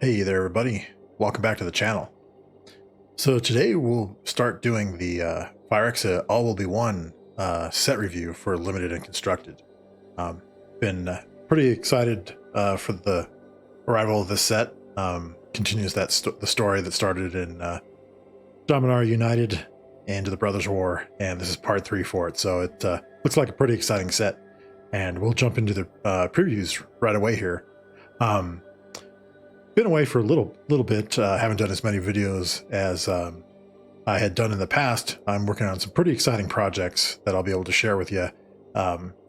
Hey there everybody, welcome back to the channel. So today we'll start doing the Phyrexia All Will Be One set review for Limited and Constructed. Been pretty excited for the arrival of this set. Continues the story that started in Dominar United and the Brothers War, and this is part 3 for it, so it looks like a pretty exciting set. And we'll jump into the previews right away here. Been away for a little bit, haven't done as many videos as I had done in the past. I'm working on some pretty exciting projects that I'll be able to share with you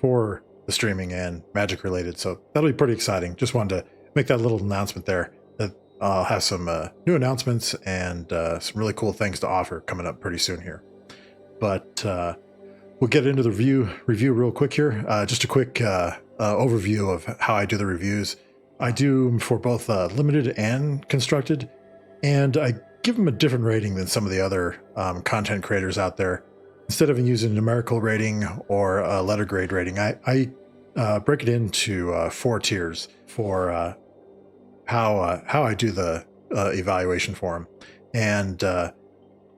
for the streaming and Magic related, so that'll be pretty exciting. Just wanted to make that little announcement there that I'll have some new announcements and some really cool things to offer coming up pretty soon here. But we'll get into the review real quick here. Just a quick overview of how I do the reviews. I do them for both Limited and Constructed, and I give them a different rating than some of the other content creators out there. Instead of using a numerical rating or a letter grade rating, I break it into 4 tiers for how I do the evaluation for them. And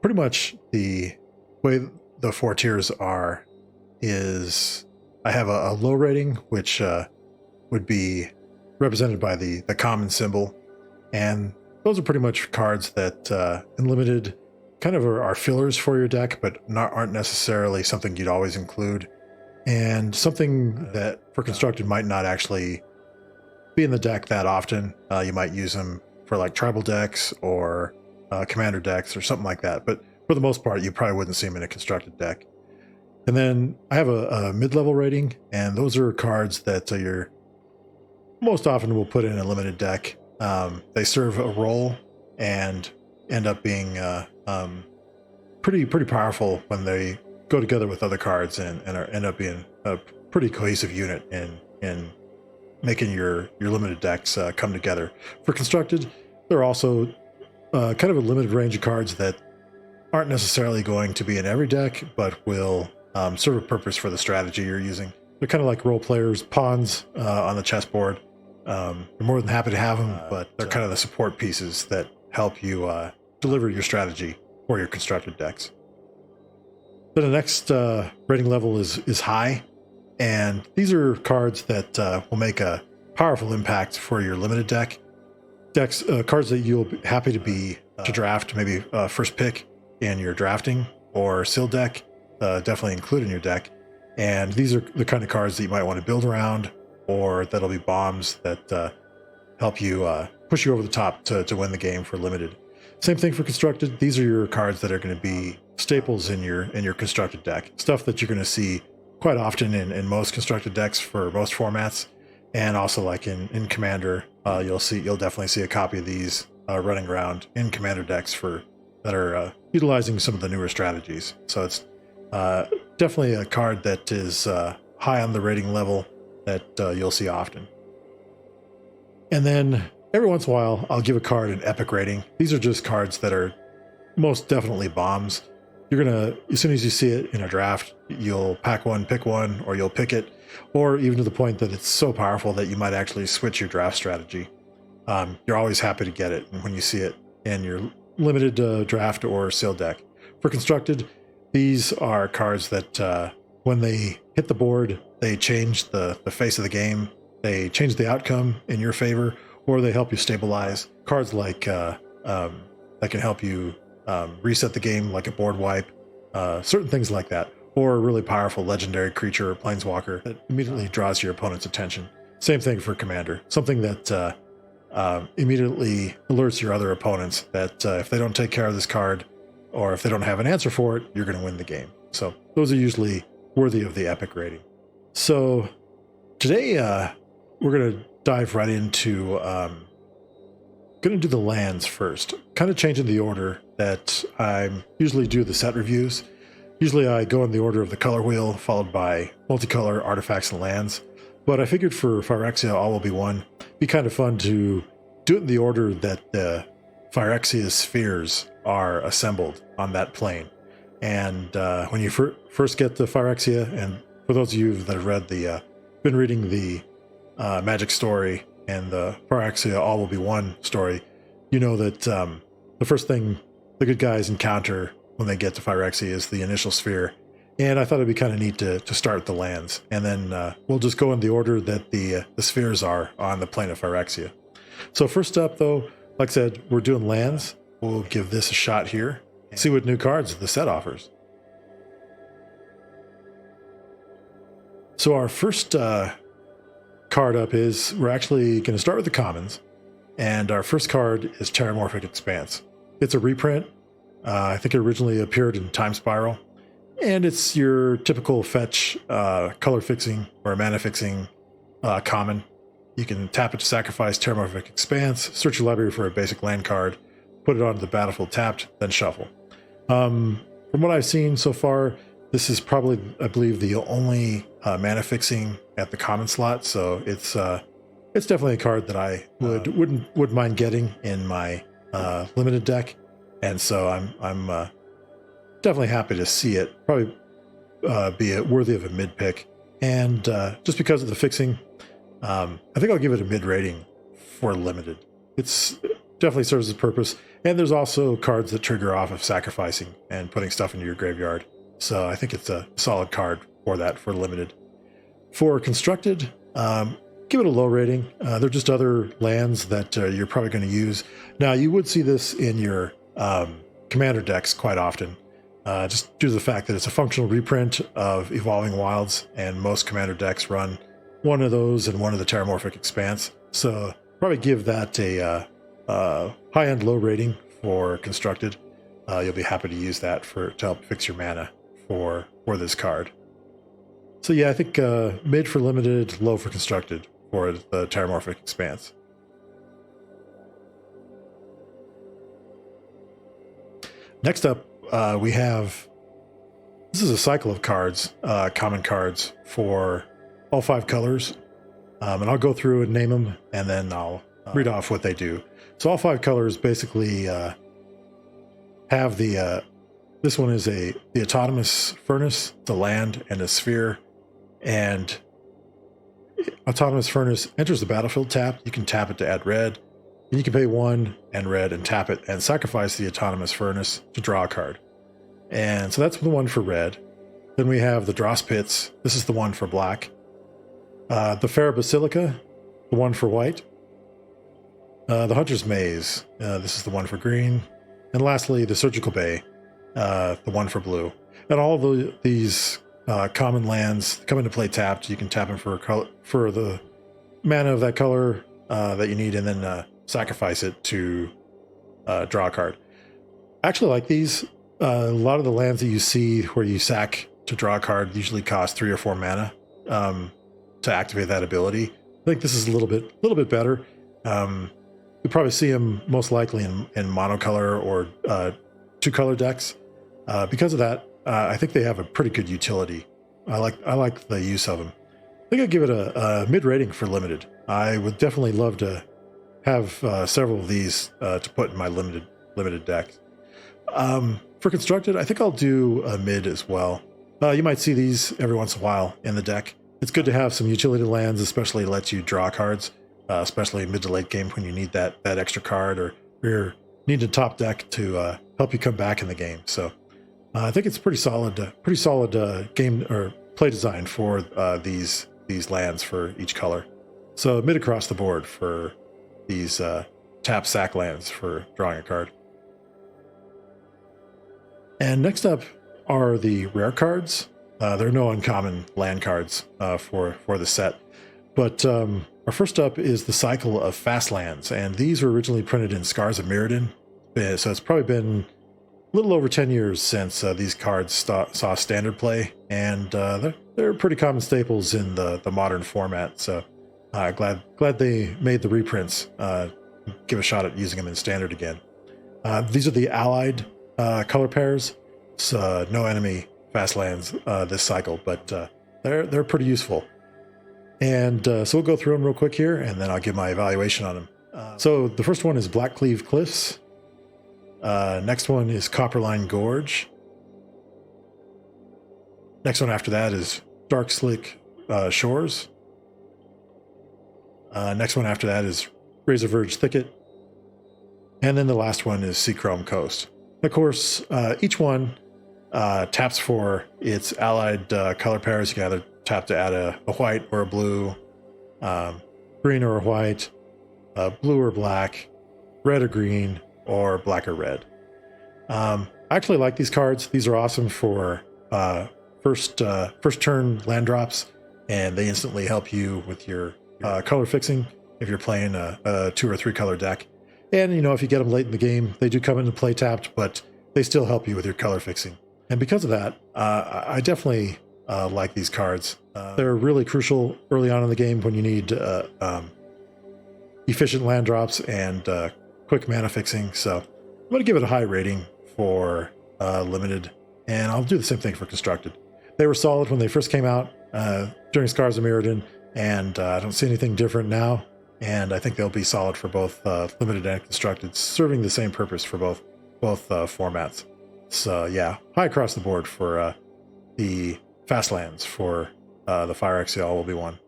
pretty much the way the 4 tiers are is I have a low rating, which would be represented by the common symbol, and those are pretty much cards that in Limited kind of are fillers for your deck, but aren't necessarily something you'd always include, and something that for Constructed might not actually be in the deck that often. You might use them for like tribal decks or commander decks or something like that, but for the most part you probably wouldn't see them in a Constructed deck. And then I have a mid-level rating, and those are cards that you're most often will put in a Limited deck. They serve a role and end up being pretty powerful when they go together with other cards and end up being a pretty cohesive unit in making your Limited decks come together. For Constructed, there are also kind of a limited range of cards that aren't necessarily going to be in every deck, but will serve a purpose for the strategy you're using. They're kind of like role players, pawns on the chessboard. You're more than happy to have them, but they're kind of the support pieces that help you deliver your strategy for your Constructed decks. Then the next rating level is high, and these are cards that will make a powerful impact for your Limited decks, cards that you'll be happy to draft, maybe first pick in your drafting or sealed deck, definitely include in your deck. And these are the kind of cards that you might want to build around, or that'll be bombs that help you push you over the top to win the game for Limited. Same thing for Constructed. These are your cards that are going to be staples in your Constructed deck, stuff that you're going to see quite often in most Constructed decks for most formats, and also like in Commander, you'll definitely see a copy of these running around in Commander decks that are utilizing some of the newer strategies. So it's definitely a card that is high on the rating level that you'll see often. And then every once in a while, I'll give a card an epic rating. These are just cards that are most definitely bombs. You're gonna, as soon as you see it in a draft, you'll pack one, pick one, or you'll pick it, or even to the point that it's so powerful that you might actually switch your draft strategy. You're always happy to get it when you see it in your Limited draft or sealed deck. For Constructed, these are cards that when they hit the board, they change the face of the game, they change the outcome in your favor, or they help you stabilize. Cards like that can help you reset the game, like a board wipe, certain things like that, or a really powerful legendary creature or planeswalker that immediately draws your opponent's attention. Same thing for Commander, something that immediately alerts your other opponents that if they don't take care of this card, or if they don't have an answer for it, you're going to win the game. So those are usually worthy of the epic rating. So today we're going to dive right into going to do the lands first, kind of changing the order that I usually do the set reviews. Usually I go in the order of the color wheel, followed by multicolor artifacts and lands, but I figured for Phyrexia All Will Be One, it'd be kind of fun to do it in the order that the Phyrexia spheres are assembled on that plane. And when you first get the Phyrexia, and for those of you that have read been reading the Magic story and the Phyrexia All Will Be One story, you know that the first thing the good guys encounter when they get to Phyrexia is the initial sphere. And I thought it'd be kind of neat to start the lands, and then we'll just go in the order that the spheres are on the plane of Phyrexia. So first up, though, like I said, we're doing lands. We'll give this a shot here, see what new cards the set offers. So our first card up is, we're actually going to start with the commons, and our first card is Terramorphic Expanse. It's a reprint. I think it originally appeared in Time Spiral, and it's your typical fetch, color fixing or mana fixing common. You can tap it to sacrifice Terramorphic Expanse, search your library for a basic land card, put it onto the battlefield tapped, then shuffle. From what I've seen so far, this is probably, I believe, the only mana fixing at the common slot, so it's definitely a card that I wouldn't mind getting in my limited deck, and so I'm definitely happy to see it. Probably be worthy of a mid pick, and just because of the fixing, I think I'll give it a mid rating for limited. It's definitely serves its purpose, and there's also cards that trigger off of sacrificing and putting stuff into your graveyard. So I think it's a solid card for that for limited. For constructed, give it a low rating. They're just other lands that you're probably going to use. Now, you would see this in your commander decks quite often, just due to the fact that it's a functional reprint of Evolving Wilds, and most commander decks run one of those and one of the Terramorphic Expanse. So probably give that a high-end low rating for constructed. You'll be happy to use that to help fix your mana for this card. So yeah, I think mid for limited, low for constructed for the Terramorphic Expanse. Next up, we have, this is a cycle of cards, common cards for all 5 colors. And I'll go through and name them, and then I'll read off what they do. So all 5 colors basically have this one is the Autonomous Furnace, the land and a sphere, and Autonomous Furnace enters the battlefield tapped. You can tap it to add red, and you can pay 1 and red and tap it and sacrifice the Autonomous Furnace to draw a card. And so that's the one for red. Then we have the Dross Pits. This is the one for black. The Fair Basilica, the one for white. The Hunter's Maze, this is the one for green. And lastly, the Surgical Bay, the one for blue. And all these common lands come into play tapped. You can tap them for the mana of that color that you need, and then sacrifice it to draw a card. I actually like these. A lot of the lands that you see where you sack to draw a card usually cost 3 or 4 mana to activate that ability. I think this is a little bit better. You'll probably see them most likely in monocolor or 2-color decks. Because of that, I think they have a pretty good utility. I like the use of them. I think I'd give it a mid rating for limited. I would definitely love to have several of these to put in my limited deck. For constructed, I think I'll do a mid as well. You might see these every once in a while in the deck. It's good to have some utility lands, especially lets you draw cards, especially mid to late game when you need that extra card, or you're needing a top deck to help you come back in the game. So I think it's pretty solid game or play design for these lands for each color. So mid across the board for these tap sack lands for drawing a card. And next up are the rare cards. There are no uncommon land cards for the set. But our first up is the cycle of fast lands, and these were originally printed in Scars of Mirrodin. So it's probably been a little over 10 years since these cards saw standard play, and they're pretty common staples in the modern format. So glad they made the reprints. Give a shot at using them in standard again. These are the allied color pairs. So no enemy fast lands this cycle, but they're pretty useful. And so we'll go through them real quick here, and then I'll give my evaluation on them. So the first one is Blackcleave Cliffs. Next one is Copperline Gorge. Next one after that is Dark Slick Shores. Next one after that is Razor Verge Thicket. And then the last one is Seachrome Coast. Of course, each one taps for its allied color pairs. You can either tap to add a white or a blue, green or a white, blue or black, red or green, or black or red. I actually like these cards. These are awesome for first turn land drops, and they instantly help you with your color fixing if you're playing a 2 or 3 color deck. And you know, if you get them late in the game, they do come into play tapped, but they still help you with your color fixing. And because of that, I definitely like these cards. They're really crucial early on in the game when you need efficient land drops and quick mana fixing. So I'm going to give it a high rating for limited, and I'll do the same thing for constructed. They were solid when they first came out during Scars of Mirrodin, and I don't see anything different now. And I think they'll be solid for both limited and constructed, serving the same purpose for both formats. So yeah, high across the board for the fast lands for the Phyrexia all will be one.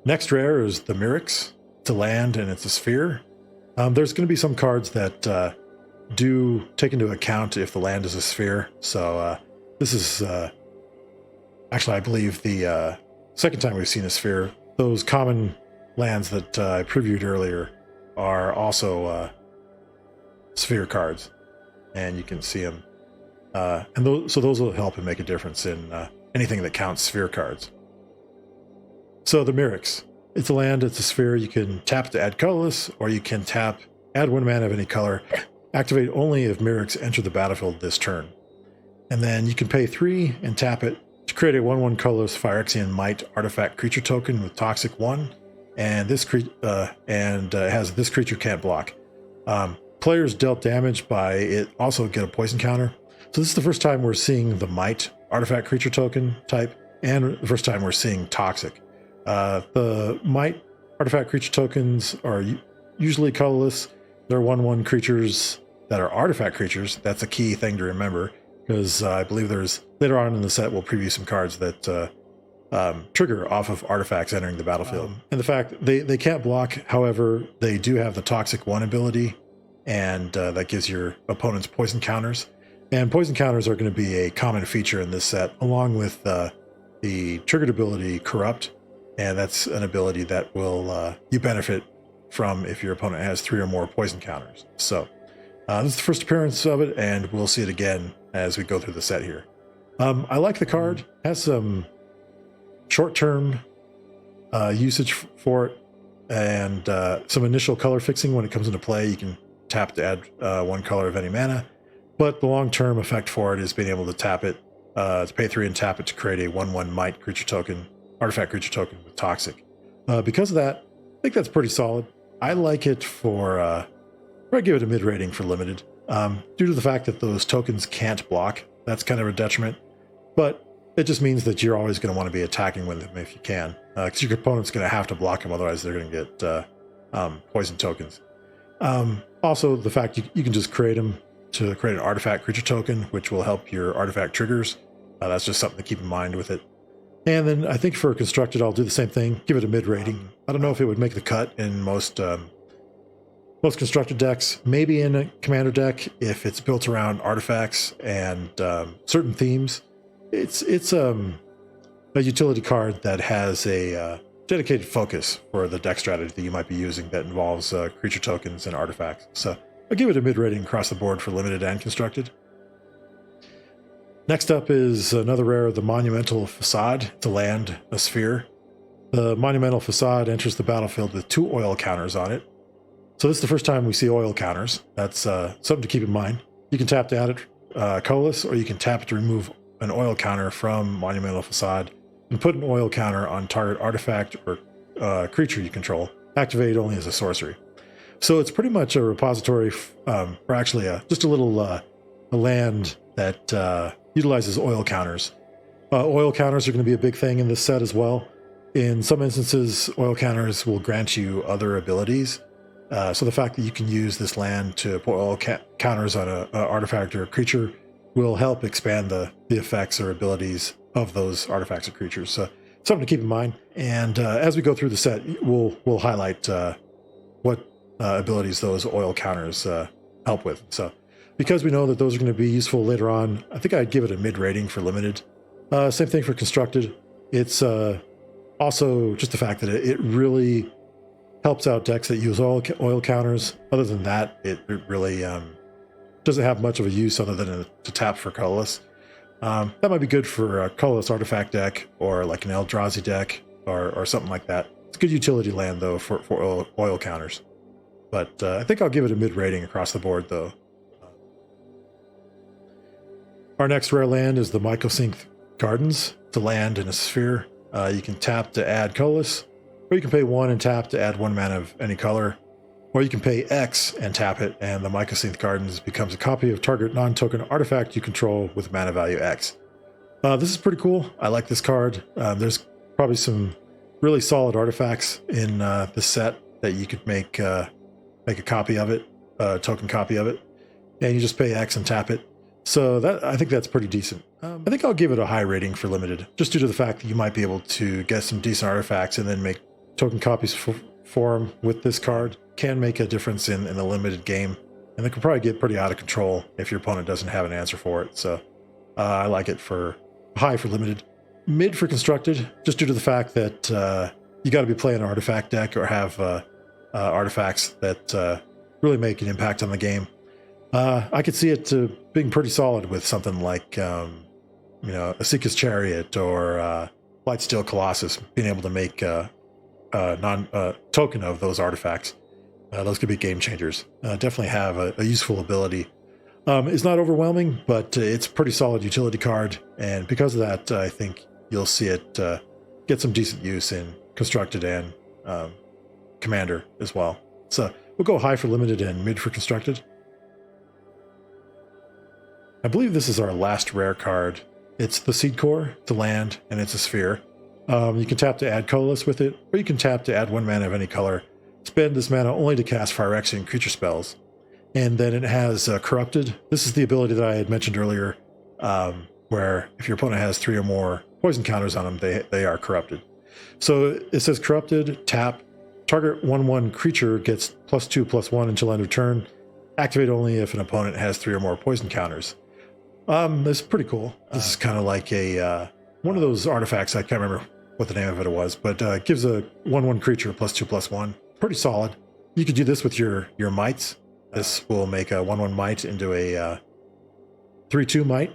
Next rare is the Phyrexia. It's a land and it's a sphere. There's going to be some cards that do take into account if the land is a sphere. So this is actually, I believe, the second time we've seen a sphere. Those common lands that I previewed earlier are also sphere cards, and you can see them. So those will help and make a difference in anything that counts sphere cards. So the Phyrexia, it's a land, it's a sphere. You can tap to add colorless, or you can tap, add 1 mana of any color, activate only if Phyrexia enter the battlefield this turn. And then you can pay 3 and tap it to create a 1/1 colorless Phyrexian Might artifact creature token with Toxic 1, and this has this creature can't block. Players dealt damage by it also get a poison counter. So this is the first time we're seeing the Might artifact creature token type, and the first time we're seeing Toxic. The Might artifact creature tokens are usually colorless. They're 1/1 creatures that are artifact creatures. That's a key thing to remember, because I believe there's later on in the set we'll preview some cards that trigger off of artifacts entering the battlefield. And the fact they can't block, however, they do have the Toxic 1 ability, and that gives your opponents poison counters. And poison counters are going to be a common feature in this set, along with the triggered ability Corrupt, and that's an ability that will you benefit from if your opponent has 3 or more poison counters. So this is the first appearance of it, and we'll see it again as we go through the set here. I like the card. It has some short-term usage for it, and some initial color fixing when it comes into play. You can tap to add 1 color of any mana, but the long-term effect for it is being able to tap it, to pay 3 and tap it to create a 1/1 Might creature token, artifact creature token with Toxic. Because of that, I think that's pretty solid. I like it for, I'd give it a mid rating for limited. Due to the fact that those tokens can't block, that's kind of a detriment, but it just means that you're always going to want to be attacking with them if you can, because your opponent's going to have to block them, otherwise they're going to get poison tokens. Also, the fact you can just create them to create an artifact creature token, which will help your artifact triggers. That's just something to keep in mind with it. And then I think for constructed, I'll do the same thing, give it a mid rating. I don't know if it would make the cut in most constructed decks, maybe in a commander deck if it's built around artifacts and certain themes. It's a utility card that has a dedicated focus for the deck strategy that you might be using that involves creature tokens and artifacts. So I'll give it a mid rating across the board for limited and constructed. Next up is another rare, the Monumental Facade. It's a land, a sphere. The Monumental Facade enters the battlefield with 2 oil counters on it. So this is the first time we see oil counters. That's something to keep in mind. You can tap to add it colorless, or you can tap to remove an oil counter from Monumental Facade and put an oil counter on target artifact or creature you control, activated only as a sorcery. So it's pretty much a repository, or actually just a little a land that utilizes oil counters. Oil counters are going to be a big thing in this set as well. In some instances, oil counters will grant you other abilities. So the fact that you can use this land to put oil counters on an artifact or a creature will help expand the effects or abilities of those artifacts or creatures. So something to keep in mind. And as we go through the set, we'll highlight what abilities those oil counters help with. So because we know that those are going to be useful later on, I think I'd give it a mid rating for limited. Same thing for constructed. It's also just the fact that it really helps out decks that use oil counters. Other than that, it really doesn't have much of a use other than to tap for colorless. That might be good for a colorless artifact deck or like an Eldrazi deck or something like that. It's good utility land though for oil counters. But I think I'll give it a mid rating across the board though. Our next rare land is the Mycosynth Gardens. It's a land in a sphere. You can tap to add colorless, or you can pay 1 and tap to add 1 mana of any color, or you can pay X and tap it, and the Mycosynth Gardens becomes a copy of target non-token artifact you control with mana value X. This is pretty cool. I like this card. There's probably some really solid artifacts in this set that you could make a copy of it, a token copy of it, and you just pay X and tap it. So I think that's pretty decent. I think I'll give it a high rating for limited, just due to the fact that you might be able to get some decent artifacts and then make token copies for them with this card. Can make a difference in the limited game, and it can probably get pretty out of control if your opponent doesn't have an answer for it. So I like it for high for limited. Mid for constructed, just due to the fact that you got to be playing an artifact deck or have artifacts that really make an impact on the game. I could see it being pretty solid with something like, a Seeker's Chariot or Blightsteel Colossus, being able to make a token of those artifacts. Those could be game changers. Definitely have a useful ability. It's not overwhelming, but it's a pretty solid utility card, and because of that, I think you'll see it get some decent use in constructed and commander as well. So we'll go high for limited and mid for constructed. I believe this is our last rare card. It's the Seed Core, it's a land, and it's a sphere. You can tap to add colorless with it, or you can tap to add 1 mana of any color. Spend this mana only to cast Phyrexia and creature spells. And then it has Corrupted. This is the ability that I had mentioned earlier, where if your opponent has 3 or more poison counters on them, they are corrupted. So it says Corrupted, tap, target 1/1 creature gets +2/+1 until end of turn. Activate only if an opponent has 3 or more poison counters. This is pretty cool. This is kind of like one of those artifacts. I can't remember what the name of it was, but it gives a 1/1 creature +2/+1. Pretty solid. You could do this with your mites. This will make a 1/1 mite into a 3/2 mite.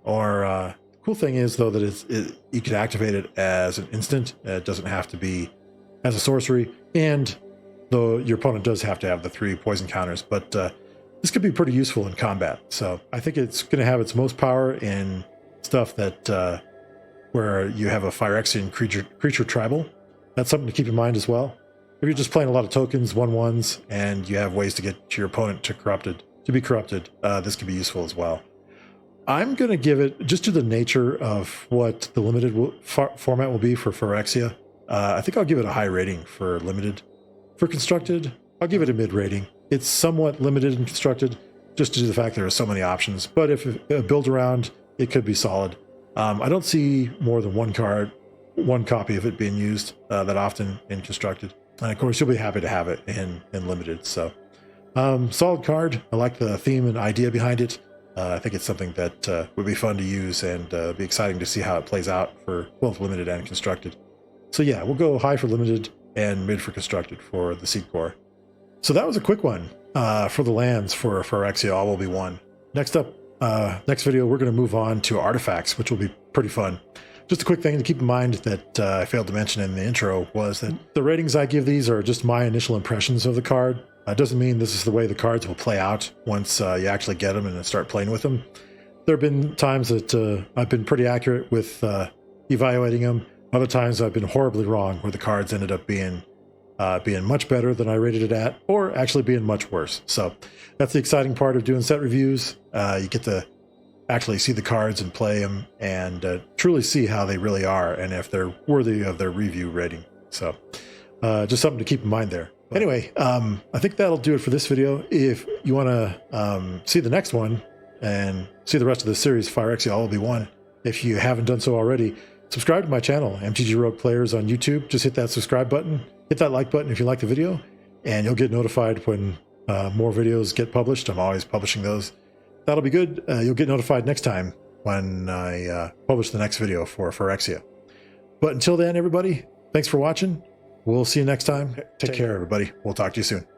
Or cool thing is though that you could activate it as an instant. It doesn't have to be as a sorcery, and though your opponent does have to have the 3 poison counters, but this could be pretty useful in combat. So I think it's going to have its most power in stuff that where you have a Phyrexian creature tribal. That's something to keep in mind as well. If you're just playing a lot of tokens, 1/1s, and you have ways to get your opponent to be corrupted, this could be useful as well. I'm going to give it, just to the nature of what the limited format will be for Phyrexia, I think I'll give it a high rating for limited. For constructed, I'll give it a mid rating. It's somewhat limited and constructed, just due to the fact there are so many options, but if a build around, it could be solid. I don't see more than one copy of it being used that often in constructed. And of course, you'll be happy to have it in limited. So solid card. I like the theme and idea behind it. I think it's something that would be fun to use and be exciting to see how it plays out for both limited and constructed. So yeah, we'll go high for limited and mid for constructed for the Seed Core. So that was a quick one for the lands for Phyrexia. All will be one. Next up, next video, we're going to move on to artifacts, which will be pretty fun. Just a quick thing to keep in mind that I failed to mention in the intro was that the ratings I give these are just my initial impressions of the card. It doesn't mean this is the way the cards will play out once you actually get them and start playing with them. There have been times that I've been pretty accurate with evaluating them. Other times I've been horribly wrong, where the cards ended up being much better than I rated it at, or actually being much worse. So that's the exciting part of doing set reviews. You get to actually see the cards and play them and truly see how they really are and if they're worthy of their review rating. So just something to keep in mind there. But anyway, I think that'll do it for this video. If you want to see the next one and see the rest of the series, Phyrexia All Will Be One, if you haven't done so already, subscribe to my channel, MTG Rogue Players on YouTube. Just hit that subscribe button, hit that like button if you like the video, and you'll get notified when more videos get published. I'm always publishing those. That'll be good. You'll get notified next time when I publish the next video for Phyrexia. But until then, everybody, thanks for watching. We'll see you next time. Take care, everybody. We'll talk to you soon.